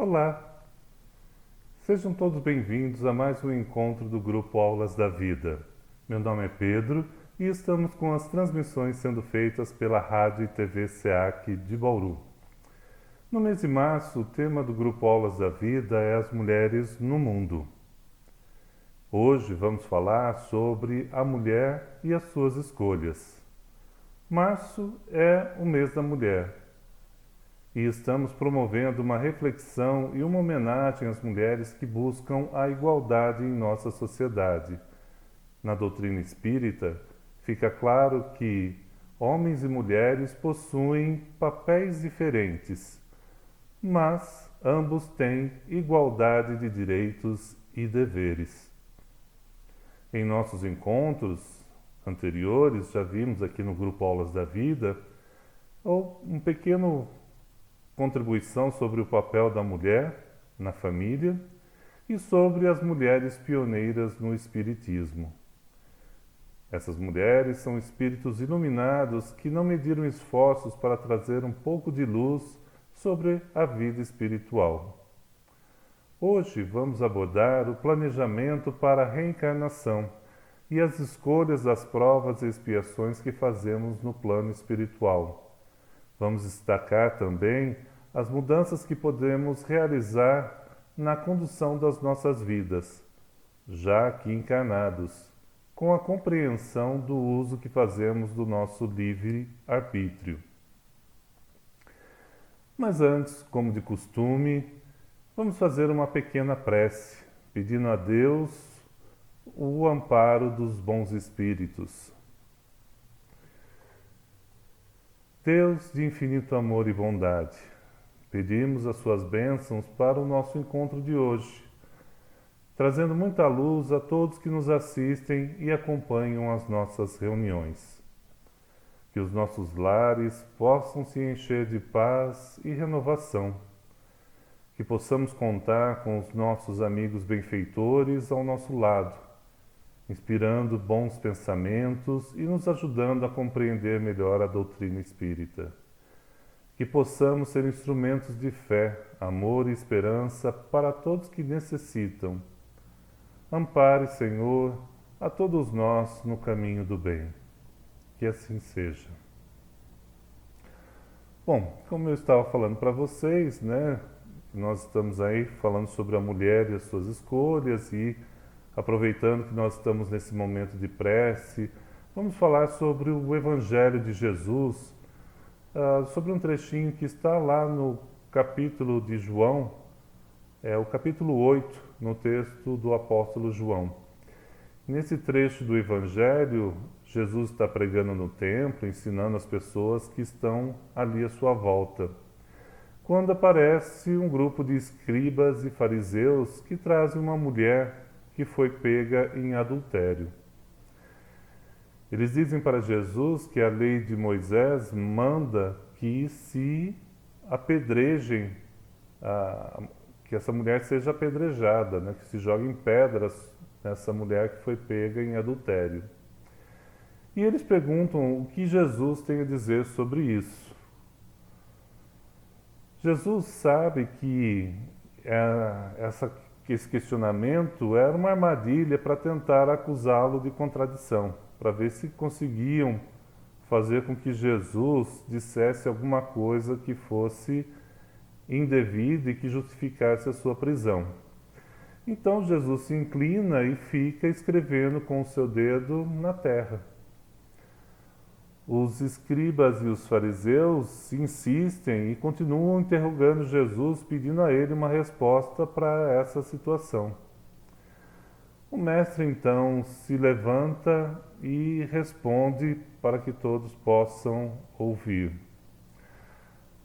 Olá, sejam todos bem-vindos a mais um encontro do Grupo Aulas da Vida. Meu nome é Pedro e estamos com as transmissões sendo feitas pela Rádio e TV SEAC de Bauru. No mês de março, o tema do Grupo Aulas da Vida é as mulheres no mundo. Hoje vamos falar sobre a mulher e as suas escolhas. Março é o mês da mulher. E estamos promovendo uma reflexão e uma homenagem às mulheres que buscam a igualdade em nossa sociedade. Na doutrina espírita, fica claro que homens e mulheres possuem papéis diferentes, mas ambos têm igualdade de direitos e deveres. Em nossos encontros anteriores, já vimos aqui no Grupo Aulas da Vida, um pequeno contribuição sobre o papel da mulher na família e sobre as mulheres pioneiras no Espiritismo. Essas mulheres são espíritos iluminados que não mediram esforços para trazer um pouco de luz sobre a vida espiritual. Hoje vamos abordar o planejamento para a reencarnação e as escolhas das provas e expiações que fazemos no plano espiritual. Vamos destacar também as mudanças que podemos realizar na condução das nossas vidas, já aqui encarnados, com a compreensão do uso que fazemos do nosso livre-arbítrio. Mas antes, como de costume, vamos fazer uma pequena prece, pedindo a Deus o amparo dos bons espíritos. Deus de infinito amor e bondade, pedimos as suas bênçãos para o nosso encontro de hoje, trazendo muita luz a todos que nos assistem e acompanham as nossas reuniões. Que os nossos lares possam se encher de paz e renovação. Que possamos contar com os nossos amigos benfeitores ao nosso lado, inspirando bons pensamentos e nos ajudando a compreender melhor a doutrina espírita. Que possamos ser instrumentos de fé, amor e esperança para todos que necessitam. Ampare, Senhor, a todos nós no caminho do bem. Que assim seja. Bom, como eu estava falando para vocês, nós estamos aí falando sobre a mulher e as suas escolhas e aproveitando que nós estamos nesse momento de prece, vamos falar sobre o Evangelho de Jesus, sobre um trechinho que está lá no capítulo de João, o capítulo 8, no texto do apóstolo João. Nesse trecho do Evangelho, Jesus está pregando no templo, ensinando as pessoas que estão ali à sua volta, quando aparece um grupo de escribas e fariseus que trazem uma mulher que foi pega em adultério. Eles dizem para Jesus que a lei de Moisés manda que se apedrejem, que essa mulher seja apedrejada, que se joguem pedras nessa mulher que foi pega em adultério. E eles perguntam o que Jesus tem a dizer sobre isso. Jesus sabe que esse questionamento era uma armadilha para tentar acusá-lo de contradição, para ver se conseguiam fazer com que Jesus dissesse alguma coisa que fosse indevida e que justificasse a sua prisão. Então Jesus se inclina e fica escrevendo com o seu dedo na terra. Os escribas e os fariseus insistem e continuam interrogando Jesus, pedindo a ele uma resposta para essa situação. O mestre então se levanta e responde para que todos possam ouvir.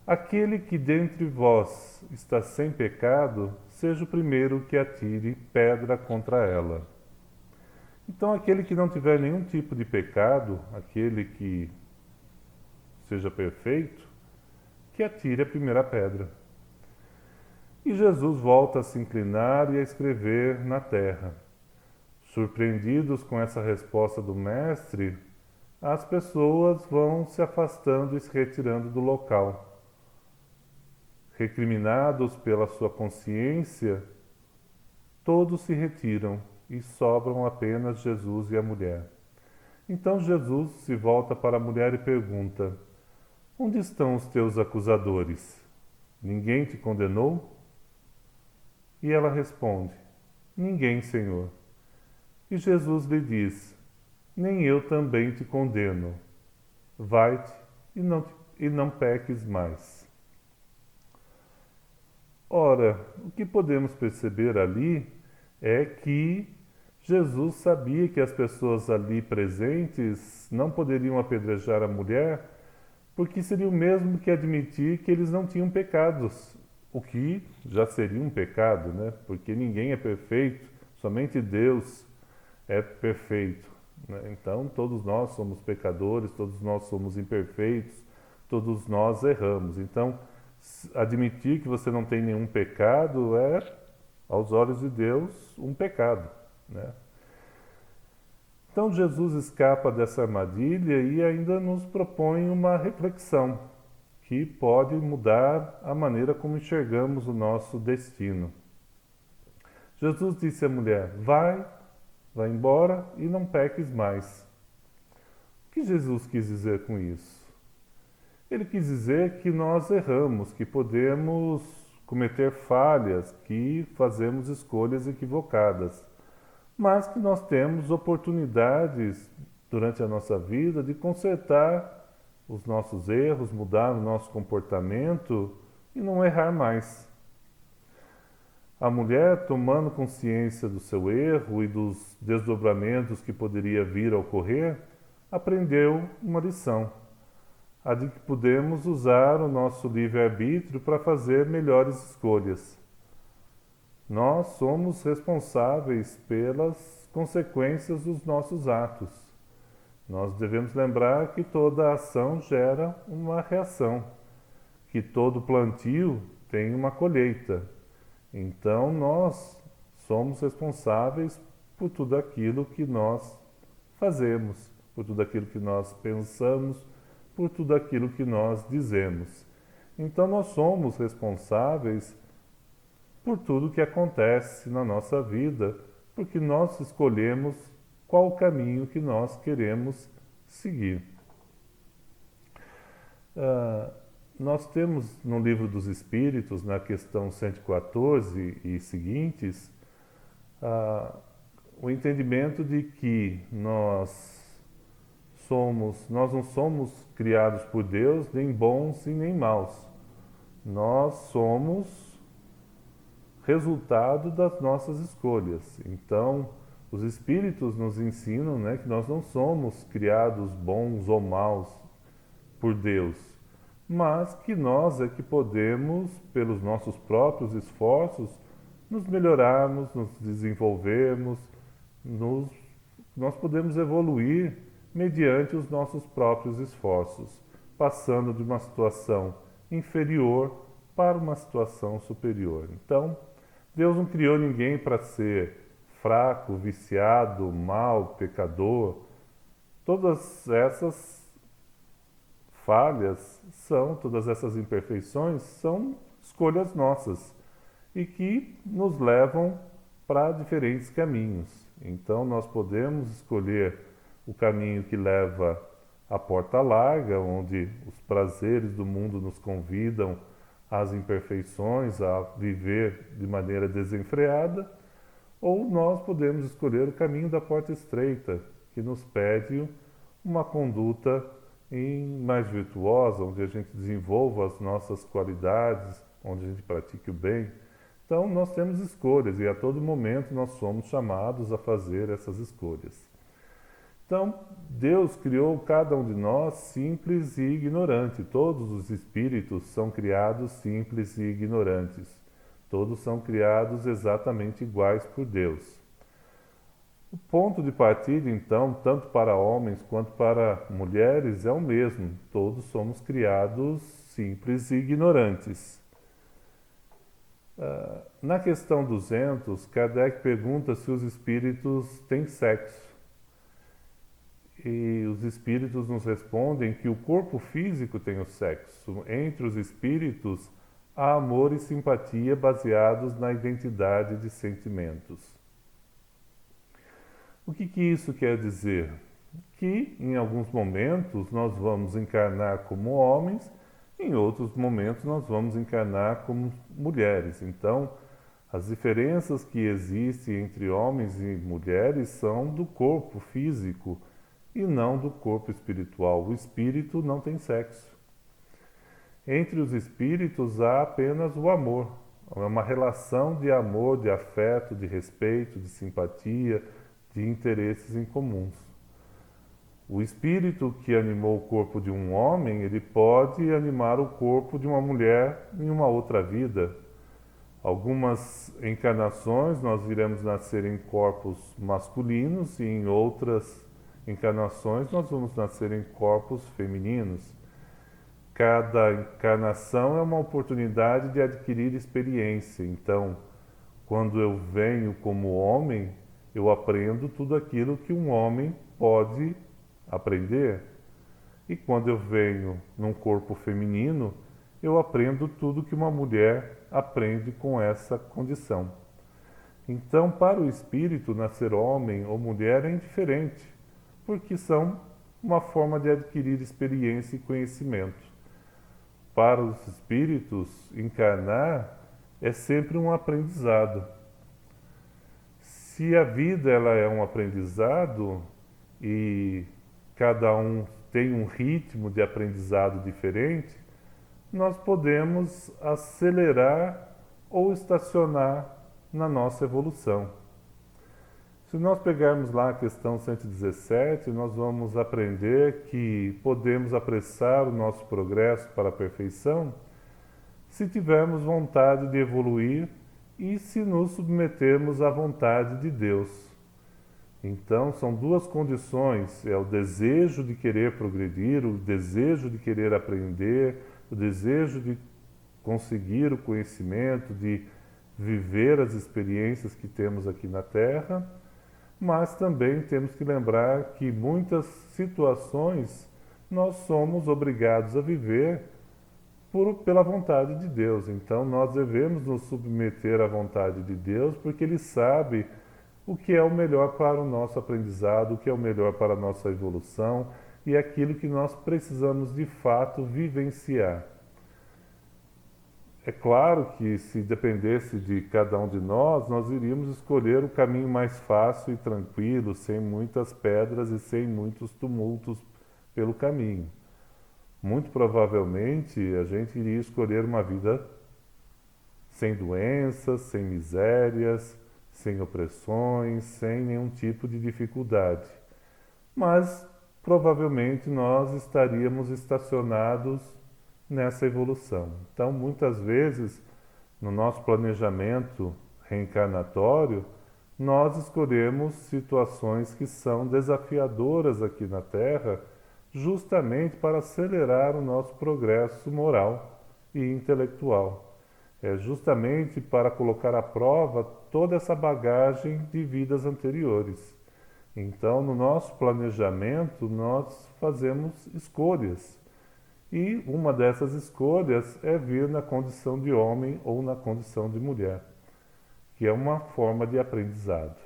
Aquele que dentre vós está sem pecado, seja o primeiro que atire pedra contra ela. Então, aquele que não tiver nenhum tipo de pecado, aquele que seja perfeito, que atire a primeira pedra. E Jesus volta a se inclinar e a escrever na terra. Surpreendidos com essa resposta do mestre, as pessoas vão se afastando e se retirando do local. recriminados pela sua consciência, todos se retiram e sobram apenas Jesus e a mulher. Então Jesus se volta para a mulher e pergunta: onde estão os teus acusadores? Ninguém te condenou? E ela responde: ninguém, Senhor. E Jesus lhe diz: nem eu também te condeno. Vai-te e não peques mais. Ora, o que podemos perceber ali é que Jesus sabia que as pessoas ali presentes não poderiam apedrejar a mulher, porque seria o mesmo que admitir que eles não tinham pecados, o que já seria um pecado, né? Porque ninguém é perfeito, somente Deus é perfeito, né? Então todos nós somos pecadores, todos nós somos imperfeitos, todos nós erramos. Então admitir que você não tem nenhum pecado é, aos olhos de Deus, um pecado, né? Então Jesus escapa dessa armadilha e ainda nos propõe uma reflexão que pode mudar a maneira como enxergamos o nosso destino. Jesus disse à mulher: vai embora e não peques mais. O que Jesus quis dizer com isso? Ele quis dizer que nós erramos, que podemos cometer falhas, que fazemos escolhas equivocadas, mas que nós temos oportunidades durante a nossa vida de consertar os nossos erros, mudar o nosso comportamento e não errar mais. A mulher, tomando consciência do seu erro e dos desdobramentos que poderia vir a ocorrer, aprendeu uma lição, a de que podemos usar o nosso livre-arbítrio para fazer melhores escolhas. Nós somos responsáveis pelas consequências dos nossos atos. Nós devemos lembrar que toda ação gera uma reação, que todo plantio tem uma colheita. Então nós somos responsáveis por tudo aquilo que nós fazemos, por tudo aquilo que nós pensamos, por tudo aquilo que nós dizemos. Então nós somos responsáveis por tudo que acontece na nossa vida, porque nós escolhemos qual o caminho que nós queremos seguir. Nós temos no Livro dos Espíritos, na questão 114 e seguintes, o entendimento de que nós não somos criados por Deus nem bons e nem maus. Nós somos resultado das nossas escolhas. Então, os Espíritos nos ensinam, né, que nós não somos criados bons ou maus por Deus, mas que nós é que podemos, pelos nossos próprios esforços, nos melhorarmos, nos desenvolvermos, nós podemos evoluir mediante os nossos próprios esforços, passando de uma situação inferior para uma situação superior. Então, Deus não criou ninguém para ser fraco, viciado, mau, pecador. Todas essas falhas todas essas imperfeições são escolhas nossas e que nos levam para diferentes caminhos. Então nós podemos escolher o caminho que leva à porta larga, onde os prazeres do mundo nos convidam às imperfeições, a viver de maneira desenfreada, ou nós podemos escolher o caminho da porta estreita, que nos pede uma conduta mais virtuosa, onde a gente desenvolva as nossas qualidades, onde a gente pratique o bem. Então nós temos escolhas e a todo momento nós somos chamados a fazer essas escolhas. Então, Deus criou cada um de nós simples e ignorante. Todos os espíritos são criados simples e ignorantes. Todos são criados exatamente iguais por Deus. O ponto de partida, então, tanto para homens quanto para mulheres, é o mesmo. Todos somos criados simples e ignorantes. Na questão 200, Kardec pergunta se os espíritos têm sexo. E os espíritos nos respondem que o corpo físico tem o sexo. Entre os espíritos a amor e simpatia baseados na identidade de sentimentos. O que isso quer dizer? Que em alguns momentos nós vamos encarnar como homens, em outros momentos nós vamos encarnar como mulheres. Então, as diferenças que existem entre homens e mulheres são do corpo físico e não do corpo espiritual. O espírito não tem sexo. Entre os espíritos há apenas o amor. É uma relação de amor, de afeto, de respeito, de simpatia, de interesses em comuns. O espírito que animou o corpo de um homem, ele pode animar o corpo de uma mulher em uma outra vida. Algumas encarnações nós iremos nascer em corpos masculinos e em outras encarnações nós vamos nascer em corpos femininos. Cada encarnação é uma oportunidade de adquirir experiência. Então, quando eu venho como homem, eu aprendo tudo aquilo que um homem pode aprender. E quando eu venho num corpo feminino, eu aprendo tudo que uma mulher aprende com essa condição. Então, para o espírito, nascer homem ou mulher é indiferente, porque são uma forma de adquirir experiência e conhecimento. Para os espíritos, encarnar é sempre um aprendizado. Se a vida ela é um aprendizado e cada um tem um ritmo de aprendizado diferente, nós podemos acelerar ou estacionar na nossa evolução. Se nós pegarmos lá a questão 117, nós vamos aprender que podemos apressar o nosso progresso para a perfeição se tivermos vontade de evoluir e se nos submetermos à vontade de Deus. Então, são duas condições: é o desejo de querer progredir, o desejo de querer aprender, o desejo de conseguir o conhecimento, de viver as experiências que temos aqui na Terra, mas também temos que lembrar que muitas situações nós somos obrigados a viver pela vontade de Deus. Então nós devemos nos submeter à vontade de Deus, porque Ele sabe o que é o melhor para o nosso aprendizado, o que é o melhor para a nossa evolução e aquilo que nós precisamos de fato vivenciar. É claro que se dependesse de cada um de nós, nós iríamos escolher o caminho mais fácil e tranquilo, sem muitas pedras e sem muitos tumultos pelo caminho. Muito provavelmente a gente iria escolher uma vida sem doenças, sem misérias, sem opressões, sem nenhum tipo de dificuldade. Mas provavelmente nós estaríamos estacionados nessa evolução. Então, muitas vezes, no nosso planejamento reencarnatório, nós escolhemos situações que são desafiadoras aqui na Terra, justamente para acelerar o nosso progresso moral e intelectual. É justamente para colocar à prova toda essa bagagem de vidas anteriores. Então, no nosso planejamento, nós fazemos escolhas. E uma dessas escolhas é vir na condição de homem ou na condição de mulher, que é uma forma de aprendizado.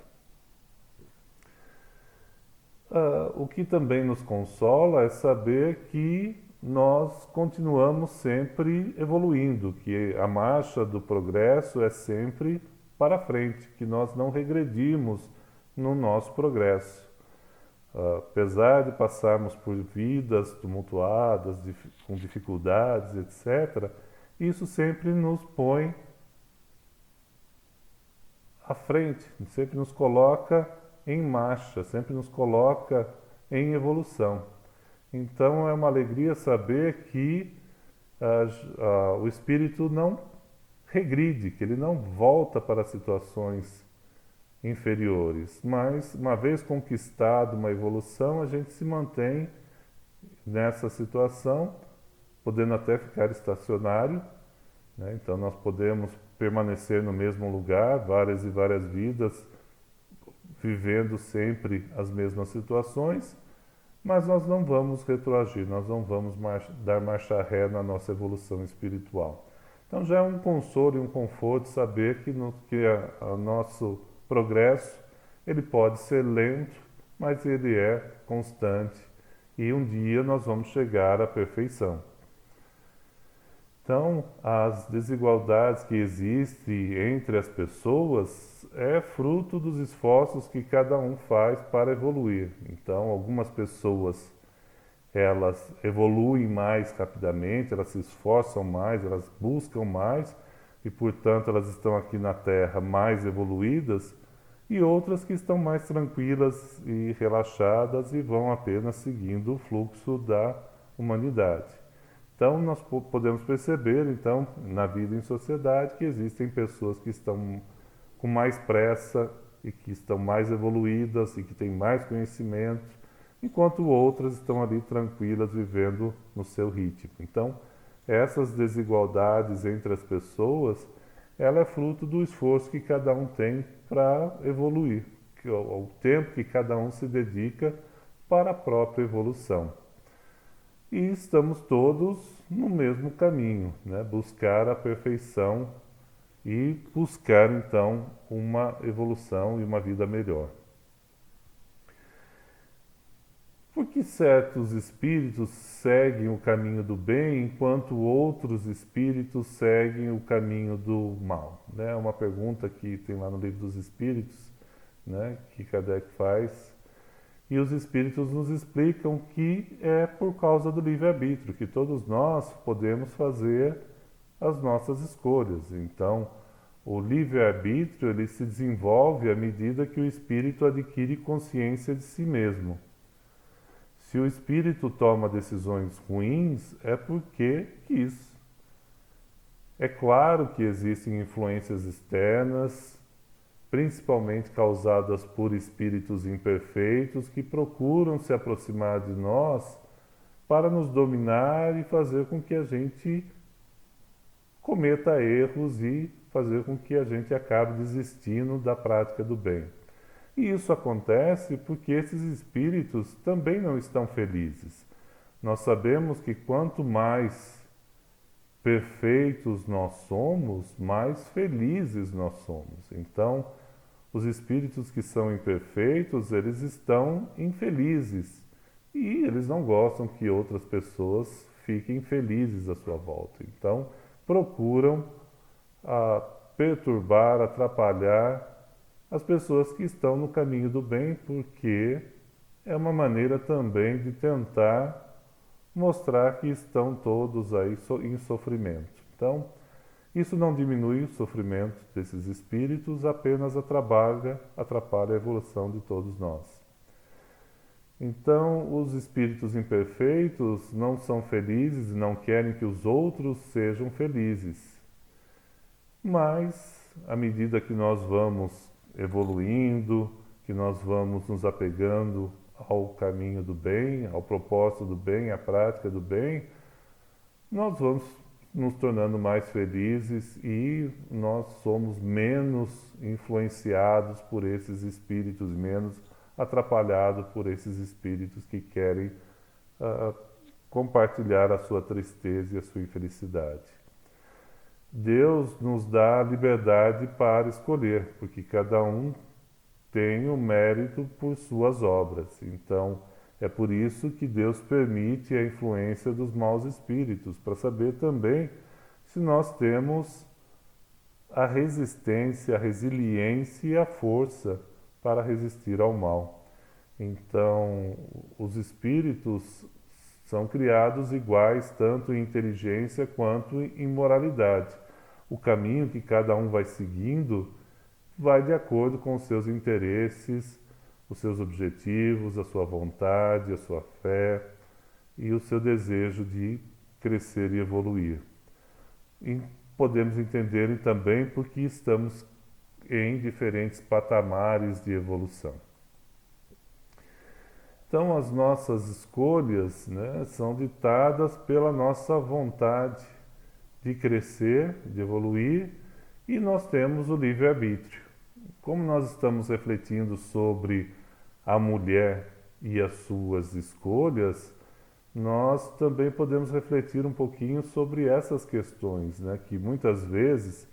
O que também nos consola é saber que nós continuamos sempre evoluindo, que a marcha do progresso é sempre para frente, que nós não regredimos no nosso progresso. Apesar de passarmos por vidas tumultuadas, com dificuldades, etc., isso sempre nos põe à frente, sempre nos coloca em marcha, sempre nos coloca em evolução. Então é uma alegria saber que o espírito não regride, que ele não volta para situações inferiores, mas uma vez conquistado uma evolução, a gente se mantém nessa situação, podendo até ficar estacionário, né? Então nós podemos permanecer no mesmo lugar, várias e várias vidas, vivendo sempre as mesmas situações, mas nós não vamos retroagir, nós não vamos dar marcha ré na nossa evolução espiritual. Então já é um consolo e um conforto saber o nosso progresso ele pode ser lento, mas ele é constante e um dia nós vamos chegar à perfeição. Então, as desigualdades que existem entre as pessoas é fruto dos esforços que cada um faz para evoluir. Então, algumas pessoas elas evoluem mais rapidamente, elas se esforçam mais, elas buscam mais e, portanto, elas estão aqui na Terra mais evoluídas, e outras que estão mais tranquilas e relaxadas e vão apenas seguindo o fluxo da humanidade. Então, nós podemos perceber, então, na vida em sociedade, que existem pessoas que estão com mais pressa e que estão mais evoluídas e que têm mais conhecimento, enquanto outras estão ali tranquilas, vivendo no seu ritmo. Então, essas desigualdades entre as pessoas, ela é fruto do esforço que cada um tem para evoluir, o tempo que cada um se dedica para a própria evolução. E estamos todos no mesmo caminho, né? Buscar a perfeição e buscar então uma evolução e uma vida melhor. Por que certos espíritos seguem o caminho do bem enquanto outros espíritos seguem o caminho do mal? É uma pergunta que tem lá no Livro dos Espíritos, né, que Kardec faz. E os espíritos nos explicam que é por causa do livre-arbítrio, que todos nós podemos fazer as nossas escolhas. Então, o livre-arbítrio ele se desenvolve à medida que o espírito adquire consciência de si mesmo. Se o espírito toma decisões ruins, é porque quis. É claro que existem influências externas, principalmente causadas por espíritos imperfeitos que procuram se aproximar de nós para nos dominar e fazer com que a gente cometa erros e fazer com que a gente acabe desistindo da prática do bem. E isso acontece porque esses espíritos também não estão felizes. Nós sabemos que quanto mais perfeitos nós somos, mais felizes nós somos. Então, os espíritos que são imperfeitos, eles estão infelizes. E eles não gostam que outras pessoas fiquem felizes à sua volta. Então, procuram perturbar, atrapalhar as pessoas que estão no caminho do bem, porque é uma maneira também de tentar mostrar que estão todos aí em sofrimento. Então, isso não diminui o sofrimento desses espíritos, apenas atrapalha a evolução de todos nós. Então, os espíritos imperfeitos não são felizes e não querem que os outros sejam felizes. Mas, à medida que nós vamos evoluindo, que nós vamos nos apegando ao caminho do bem, ao propósito do bem, à prática do bem, nós vamos nos tornando mais felizes e nós somos menos influenciados por esses espíritos, menos atrapalhados por esses espíritos que querem compartilhar a sua tristeza e a sua infelicidade. Deus nos dá a liberdade para escolher, porque cada um tem o mérito por suas obras. Então, é por isso que Deus permite a influência dos maus espíritos, para saber também se nós temos a resistência, a resiliência e a força para resistir ao mal. Então, os espíritos são criados iguais, tanto em inteligência quanto em moralidade. O caminho que cada um vai seguindo vai de acordo com os seus interesses, os seus objetivos, a sua vontade, a sua fé e o seu desejo de crescer e evoluir. E podemos entender também porque estamos em diferentes patamares de evolução. Então, as nossas escolhas, né, são ditadas pela nossa vontade de crescer, de evoluir, e nós temos o livre-arbítrio. Como nós estamos refletindo sobre a mulher e as suas escolhas, nós também podemos refletir um pouquinho sobre essas questões, né? Que muitas vezes,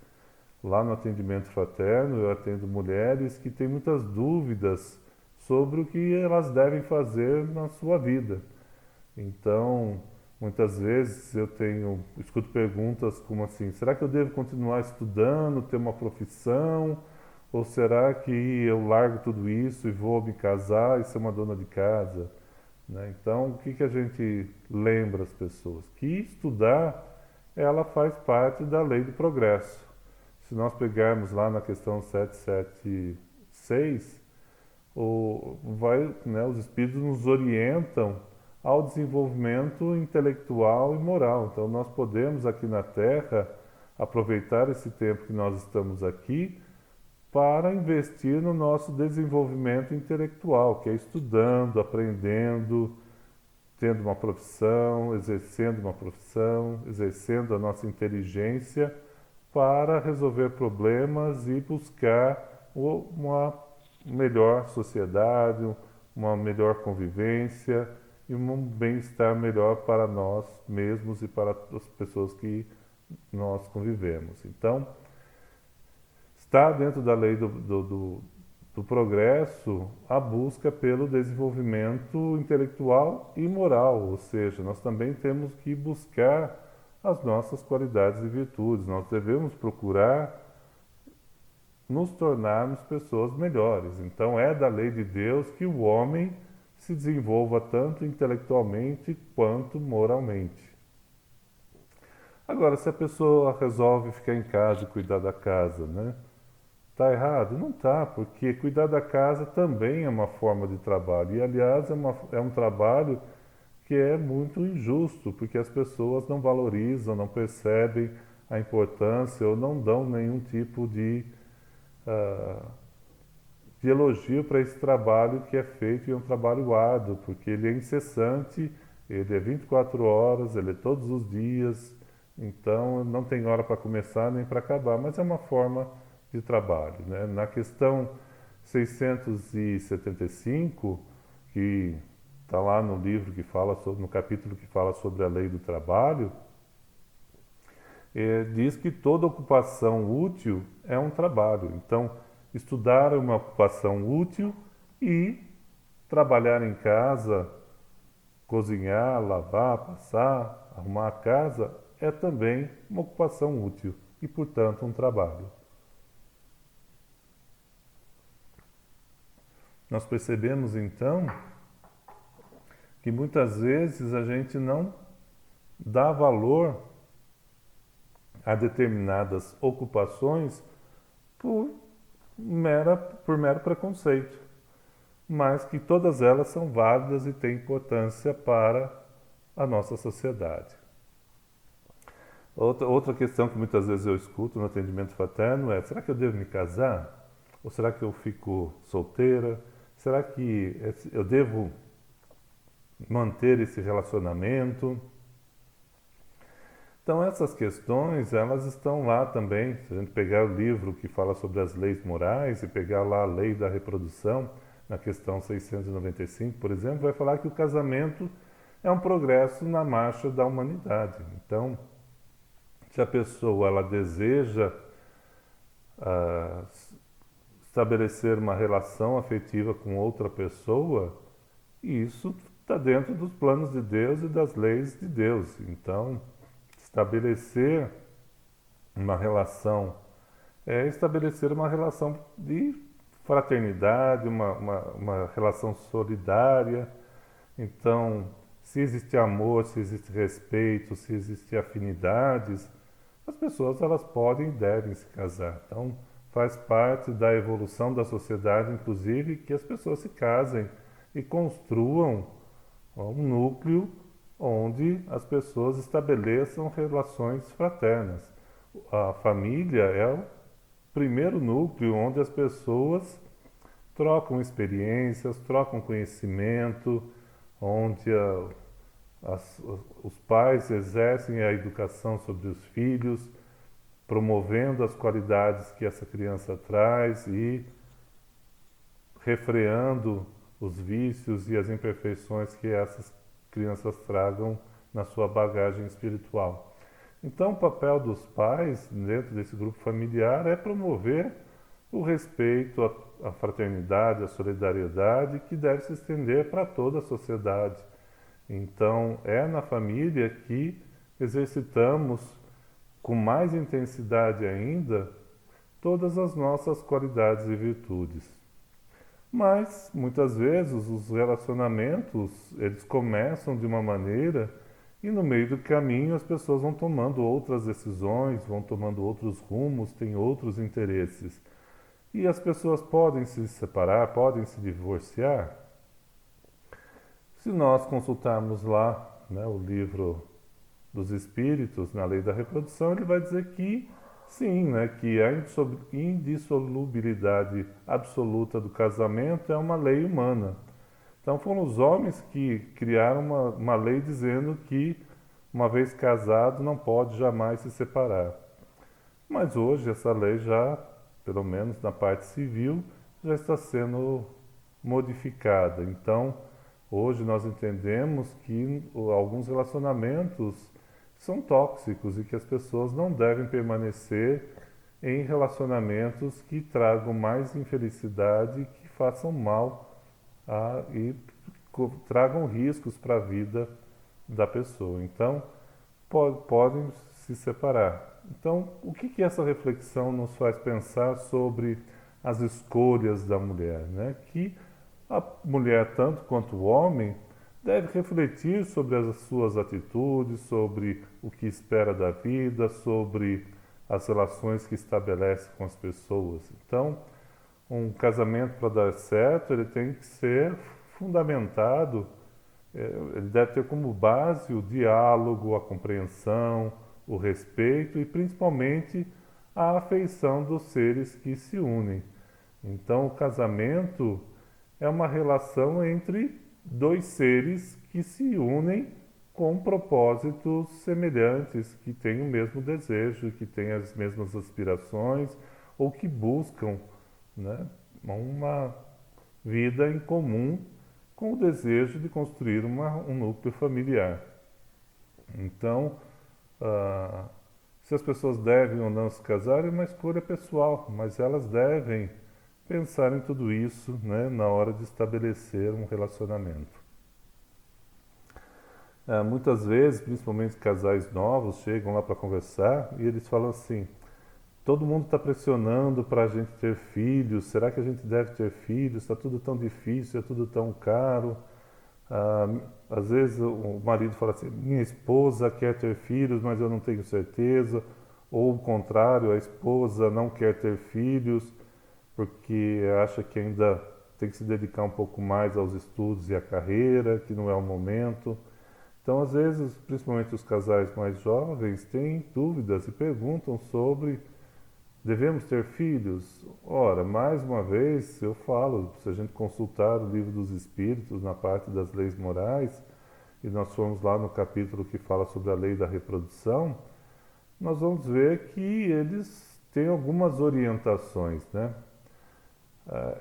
lá no atendimento fraterno, eu atendo mulheres que têm muitas dúvidas sobre o que elas devem fazer na sua vida. Então, muitas vezes escuto perguntas como assim: será que eu devo continuar estudando, ter uma profissão? Ou será que eu largo tudo isso e vou me casar e ser uma dona de casa? Né? Então, o que a gente lembra as pessoas? Que estudar, ela faz parte da lei do progresso. Se nós pegarmos lá na questão 776, os espíritos nos orientam ao desenvolvimento intelectual e moral. Então, nós podemos aqui na Terra aproveitar esse tempo que nós estamos aqui para investir no nosso desenvolvimento intelectual, que é estudando, aprendendo, tendo uma profissão, exercendo a nossa inteligência para resolver problemas e buscar uma melhor sociedade, uma melhor convivência e um bem-estar melhor para nós mesmos e para as pessoas que nós convivemos. Então, está dentro da lei do progresso a busca pelo desenvolvimento intelectual e moral, ou seja, nós também temos que buscar as nossas qualidades e virtudes, nós devemos procurar nos tornarmos pessoas melhores. Então, é da lei de Deus que o homem se desenvolva tanto intelectualmente quanto moralmente. Agora, se a pessoa resolve ficar em casa e cuidar da casa, né? Tá errado? Não tá, porque cuidar da casa também é uma forma de trabalho. E, aliás, é um trabalho que é muito injusto, porque as pessoas não valorizam, não percebem a importância ou não dão nenhum tipo de elogio para esse trabalho que é feito, e é um trabalho árduo, porque ele é incessante, ele é 24 horas, ele é todos os dias, então não tem hora para começar nem para acabar, mas é uma forma de trabalho, né? Na questão 675, que está lá no livro que fala sobre, no capítulo que fala sobre a lei do trabalho, diz que toda ocupação útil é um trabalho. Então, estudar é uma ocupação útil e trabalhar em casa, cozinhar, lavar, passar, arrumar a casa é também uma ocupação útil e, portanto, um trabalho. Nós percebemos então que muitas vezes a gente não dá valor a determinadas ocupações por mero preconceito, mas que todas elas são válidas e têm importância para a nossa sociedade. Outra questão que muitas vezes eu escuto no atendimento fraterno é: será que eu devo me casar? Ou será que eu fico solteira? Será que eu devo manter esse relacionamento? Então, essas questões, elas estão lá também. Se a gente pegar o livro que fala sobre as leis morais e pegar lá a lei da reprodução, na questão 695, por exemplo, vai falar que o casamento é um progresso na marcha da humanidade. Então, se a pessoa ela deseja estabelecer uma relação afetiva com outra pessoa, isso está dentro dos planos de Deus e das leis de Deus. Então, estabelecer uma relação estabelecer uma relação de fraternidade, uma relação solidária. Então, se existe amor, se existe respeito, se existe afinidades, as pessoas elas podem e devem se casar. Então, faz parte da evolução da sociedade, inclusive, que as pessoas se casem e construam um núcleo onde as pessoas estabeleçam relações fraternas. A família é o primeiro núcleo onde as pessoas trocam experiências, trocam conhecimento, onde os pais exercem a educação sobre os filhos, promovendo as qualidades que essa criança traz e refreando os vícios e as imperfeições que essas crianças tragam na sua bagagem espiritual. Então, o papel dos pais dentro desse grupo familiar é promover o respeito, a fraternidade, a solidariedade, que deve se estender para toda a sociedade. Então, é na família que exercitamos com mais intensidade ainda todas as nossas qualidades e virtudes. Mas, muitas vezes, os relacionamentos, eles começam de uma maneira e no meio do caminho as pessoas vão tomando outras decisões, vão tomando outros rumos, têm outros interesses. E as pessoas podem se separar, podem se divorciar. Se nós consultarmos lá, né, o livro dos Espíritos, na Lei da Reprodução, ele vai dizer que sim, né, que a indissolubilidade absoluta do casamento é uma lei humana. Então foram os homens que criaram uma lei dizendo que, uma vez casado, não pode jamais se separar. Mas hoje essa lei já, pelo menos na parte civil, já está sendo modificada. Então, hoje nós entendemos que alguns relacionamentos são tóxicos e que as pessoas não devem permanecer em relacionamentos que tragam mais infelicidade, que façam mal e tragam riscos para a vida da pessoa. Então, podem se separar. Então, o que essa reflexão nos faz pensar sobre as escolhas da mulher, né? Que a mulher, tanto quanto o homem, deve refletir sobre as suas atitudes, sobre o que espera da vida, sobre as relações que estabelece com as pessoas. Então, um casamento, para dar certo, ele tem que ser fundamentado, ele deve ter como base o diálogo, a compreensão, o respeito e principalmente a afeição dos seres que se unem. Então, o casamento é uma relação entre dois seres que se unem com propósitos semelhantes, que têm o mesmo desejo, que têm as mesmas aspirações ou que buscam, né, uma vida em comum com o desejo de construir um núcleo familiar. Então, se as pessoas devem ou não se casar é uma escolha pessoal, mas elas devem pensar em tudo isso, né, na hora de estabelecer um relacionamento. Muitas vezes, principalmente casais novos, chegam lá para conversar e eles falam assim: todo mundo está pressionando para a gente ter filhos, será que a gente deve ter filhos? Está tudo tão difícil, é tudo tão caro. Às vezes o marido fala assim: minha esposa quer ter filhos, mas eu não tenho certeza. Ou o contrário, a esposa não quer ter filhos porque acha que ainda tem que se dedicar um pouco mais aos estudos e à carreira, que não é o momento. Então, às vezes, principalmente os casais mais jovens, têm dúvidas e perguntam sobre: devemos ter filhos? Ora, mais uma vez, eu falo, se a gente consultar o Livro dos Espíritos, na parte das leis morais, e nós formos lá no capítulo que fala sobre a lei da reprodução, nós vamos ver que eles têm algumas orientações, né?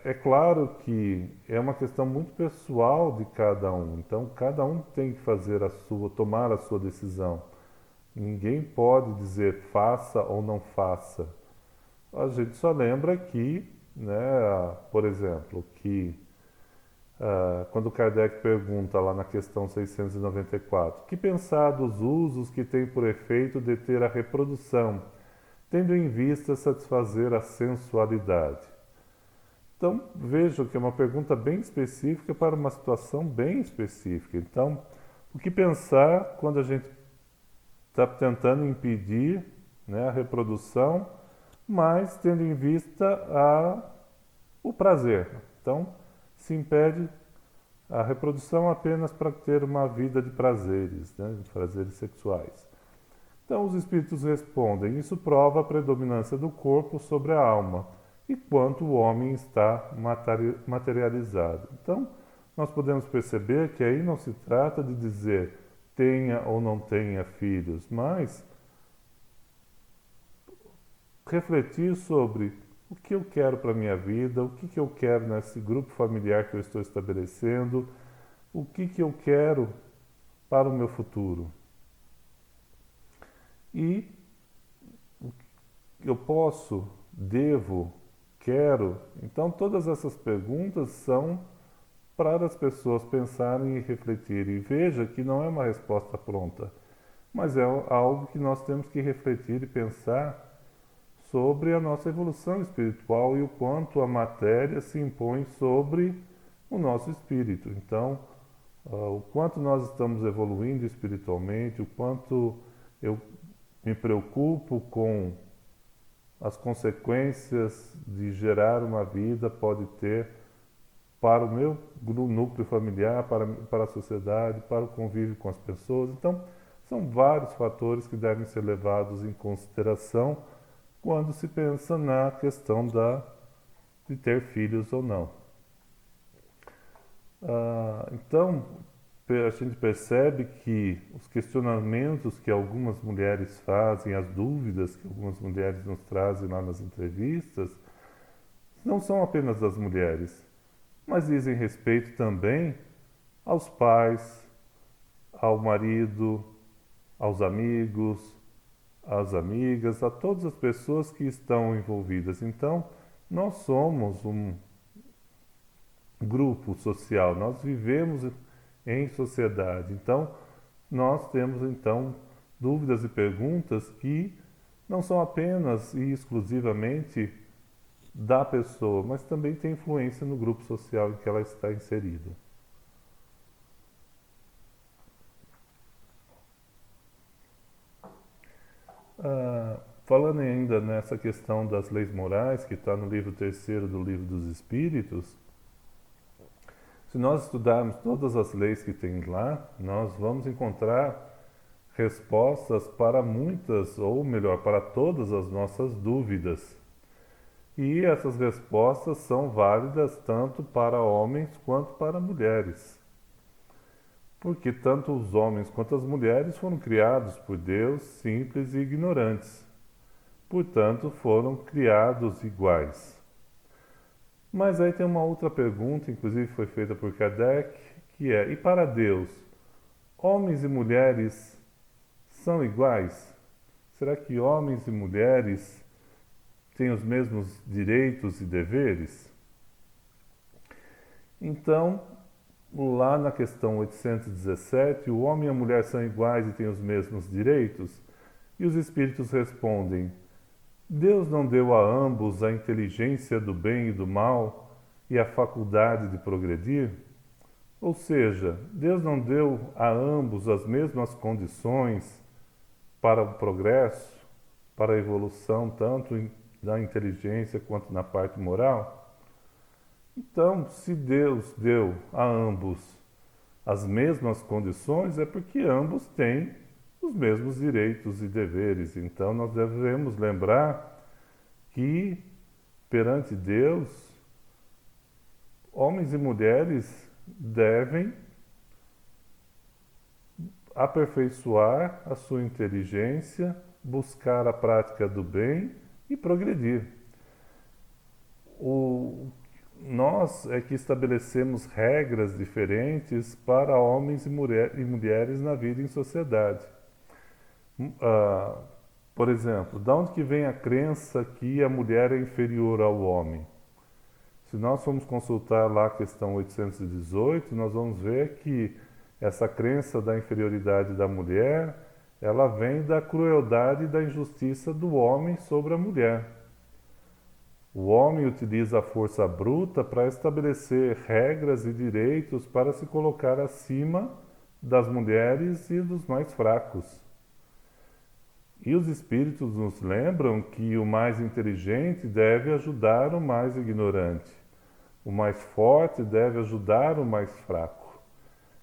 É claro que é uma questão muito pessoal de cada um, então cada um tem que tomar a sua decisão. Ninguém pode dizer faça ou não faça. A gente só lembra que, né, por exemplo, que quando Kardec pergunta lá na questão 694, que pensar dos usos que tem por efeito deter a reprodução, tendo em vista satisfazer a sensualidade? Então, vejam que é uma pergunta bem específica para uma situação bem específica. Então, o que pensar quando a gente está tentando impedir, né, a reprodução, mas tendo em vista o prazer? Então, se impede a reprodução apenas para ter uma vida de prazeres, né, de prazeres sexuais. Então, os espíritos respondem: isso prova a predominância do corpo sobre a alma, e quanto o homem está materializado. Então, nós podemos perceber que aí não se trata de dizer tenha ou não tenha filhos, mas refletir sobre o que eu quero para a minha vida, o que eu quero nesse grupo familiar que eu estou estabelecendo, o que eu quero para o meu futuro? E eu posso, devo, quero? Então, todas essas perguntas são para as pessoas pensarem e refletirem. E veja que não é uma resposta pronta, mas é algo que nós temos que refletir e pensar sobre a nossa evolução espiritual e o quanto a matéria se impõe sobre o nosso espírito. Então, o quanto nós estamos evoluindo espiritualmente, o quanto eu me preocupo com as consequências de gerar uma vida pode ter para o meu núcleo familiar, para a sociedade, para o convívio com as pessoas. Então, são vários fatores que devem ser levados em consideração quando se pensa na questão de ter filhos ou não. Então, a gente percebe que os questionamentos que algumas mulheres fazem, as dúvidas que algumas mulheres nos trazem lá nas entrevistas, não são apenas das mulheres, mas dizem respeito também aos pais, ao marido, aos amigos, às amigas, a todas as pessoas que estão envolvidas. Então, nós somos um grupo social, nós vivemos em sociedade. Então, nós temos então dúvidas e perguntas que não são apenas e exclusivamente da pessoa, mas também tem influência no grupo social em que ela está inserida. Falando ainda nessa questão das leis morais, que está no livro 3º do Livro dos Espíritos, se nós estudarmos todas as leis que tem lá, nós vamos encontrar respostas para muitas, ou melhor, para todas as nossas dúvidas. E essas respostas são válidas tanto para homens quanto para mulheres. Porque tanto os homens quanto as mulheres foram criados por Deus simples e ignorantes. Portanto, foram criados iguais. Mas aí tem uma outra pergunta, inclusive foi feita por Kardec, que é: e para Deus, homens e mulheres são iguais? Será que homens e mulheres têm os mesmos direitos e deveres? Então, lá na questão 817, o homem e a mulher são iguais e têm os mesmos direitos? E os espíritos respondem: Deus não deu a ambos a inteligência do bem e do mal e a faculdade de progredir? Ou seja, Deus não deu a ambos as mesmas condições para o progresso, para a evolução, tanto na inteligência quanto na parte moral? Então, se Deus deu a ambos as mesmas condições, é porque ambos têm os mesmos direitos e deveres. Então, nós devemos lembrar que, perante Deus, homens e mulheres devem aperfeiçoar a sua inteligência, buscar a prática do bem e progredir. Nós é que estabelecemos regras diferentes para homens e mulheres na vida em sociedade. Por exemplo, de onde que vem a crença que a mulher é inferior ao homem? Se nós formos consultar lá a questão 818, nós vamos ver que essa crença da inferioridade da mulher, ela vem da crueldade e da injustiça do homem sobre a mulher. O homem utiliza a força bruta para estabelecer regras e direitos para se colocar acima das mulheres e dos mais fracos. E os espíritos nos lembram que o mais inteligente deve ajudar o mais ignorante. O mais forte deve ajudar o mais fraco.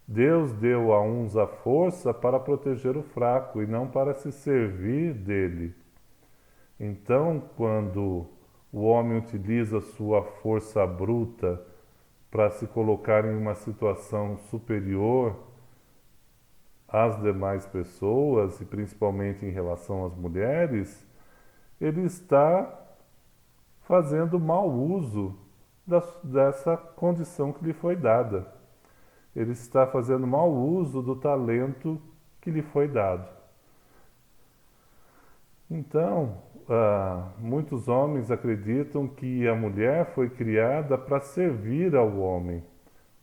Deus deu a uns a força para proteger o fraco e não para se servir dele. Então, quando o homem utiliza sua força bruta para se colocar em uma situação superior às demais pessoas, e principalmente em relação às mulheres, ele está fazendo mau uso dessa condição que lhe foi dada. ele está fazendo mau uso do talento que lhe foi dado. Então, muitos homens acreditam que a mulher foi criada para servir ao homem,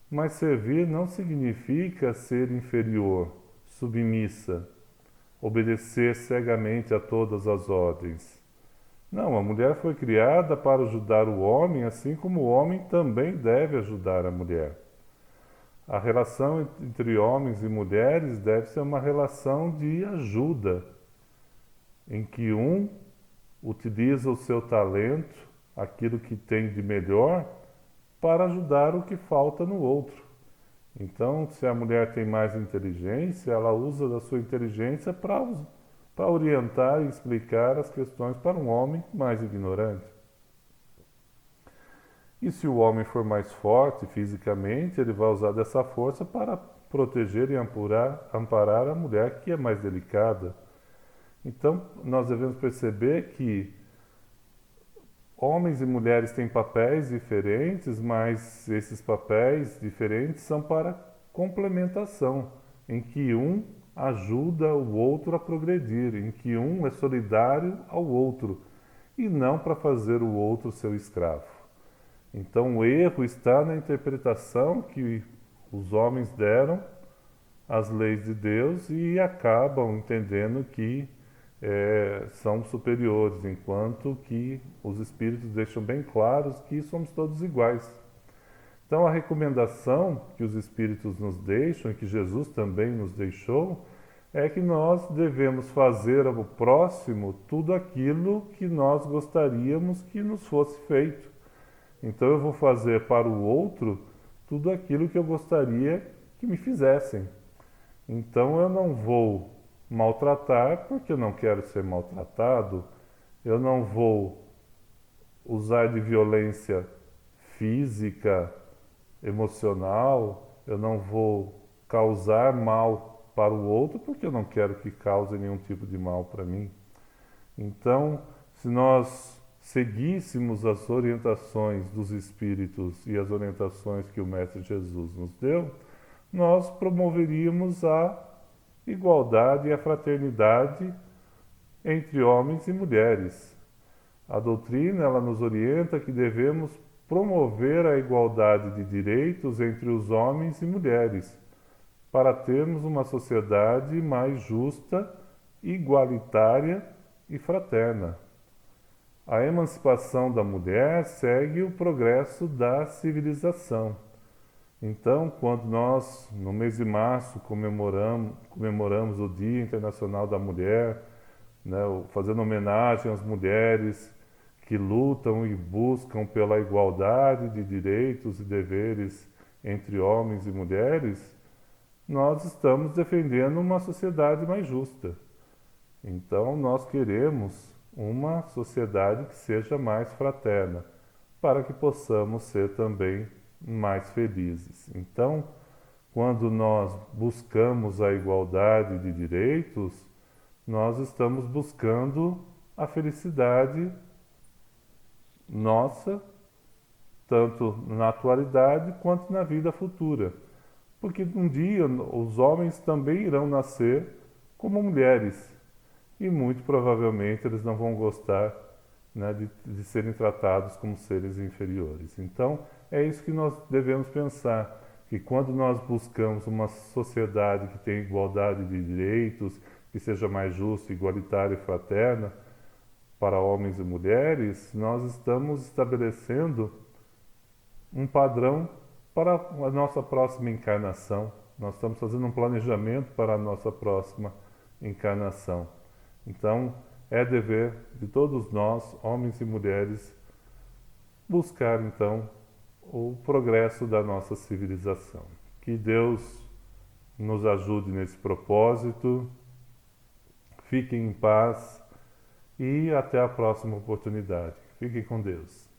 mas servir não significa ser inferior, submissa, obedecer cegamente a todas as ordens. Não, a mulher foi criada para ajudar o homem, assim como o homem também deve ajudar a mulher. A relação entre homens e mulheres deve ser uma relação de ajuda, em que um utiliza o seu talento, aquilo que tem de melhor, para ajudar o que falta no outro. Então, se a mulher tem mais inteligência, ela usa da sua inteligência para orientar e explicar as questões para um homem mais ignorante. E se o homem for mais forte fisicamente, ele vai usar dessa força para proteger e amparar a mulher que é mais delicada. Então, nós devemos perceber que homens e mulheres têm papéis diferentes, mas esses papéis diferentes são para complementação, em que um ajuda o outro a progredir, em que um é solidário ao outro, e não para fazer o outro seu escravo. Então o erro está na interpretação que os homens deram às leis de Deus e acabam entendendo que são superiores, enquanto que os Espíritos deixam bem claros que somos todos iguais. Então a recomendação que os Espíritos nos deixam, e que Jesus também nos deixou, é que nós devemos fazer ao próximo tudo aquilo que nós gostaríamos que nos fosse feito. Então eu vou fazer para o outro tudo aquilo que eu gostaria que me fizessem. Então eu não vou maltratar porque eu não quero ser maltratado, eu não vou usar de violência física, emocional, eu não vou causar mal para o outro porque eu não quero que cause nenhum tipo de mal para mim. Então, se nós seguíssemos as orientações dos Espíritos e as orientações que o Mestre Jesus nos deu, nós promoveríamos a igualdade e a fraternidade entre homens e mulheres. A doutrina, ela nos orienta que devemos promover a igualdade de direitos entre os homens e mulheres, para termos uma sociedade mais justa, igualitária e fraterna. A emancipação da mulher segue o progresso da civilização. Então, quando nós, no mês de março, comemoramos o Dia Internacional da Mulher, né, fazendo homenagem às mulheres que lutam e buscam pela igualdade de direitos e deveres entre homens e mulheres, nós estamos defendendo uma sociedade mais justa. Então, nós queremos uma sociedade que seja mais fraterna, para que possamos ser também mais felizes. Então, quando nós buscamos a igualdade de direitos, nós estamos buscando a felicidade nossa, tanto na atualidade quanto na vida futura. Porque um dia os homens também irão nascer como mulheres, e muito provavelmente eles não vão gostar, né, de serem tratados como seres inferiores. Então, é isso que nós devemos pensar, que quando nós buscamos uma sociedade que tenha igualdade de direitos, que seja mais justa, igualitária e fraterna para homens e mulheres, nós estamos estabelecendo um padrão para a nossa próxima encarnação. Nós estamos fazendo um planejamento para a nossa próxima encarnação. Então, é dever de todos nós, homens e mulheres, buscar, então, o progresso da nossa civilização. Que Deus nos ajude nesse propósito. Fiquem em paz e até a próxima oportunidade. Fiquem com Deus.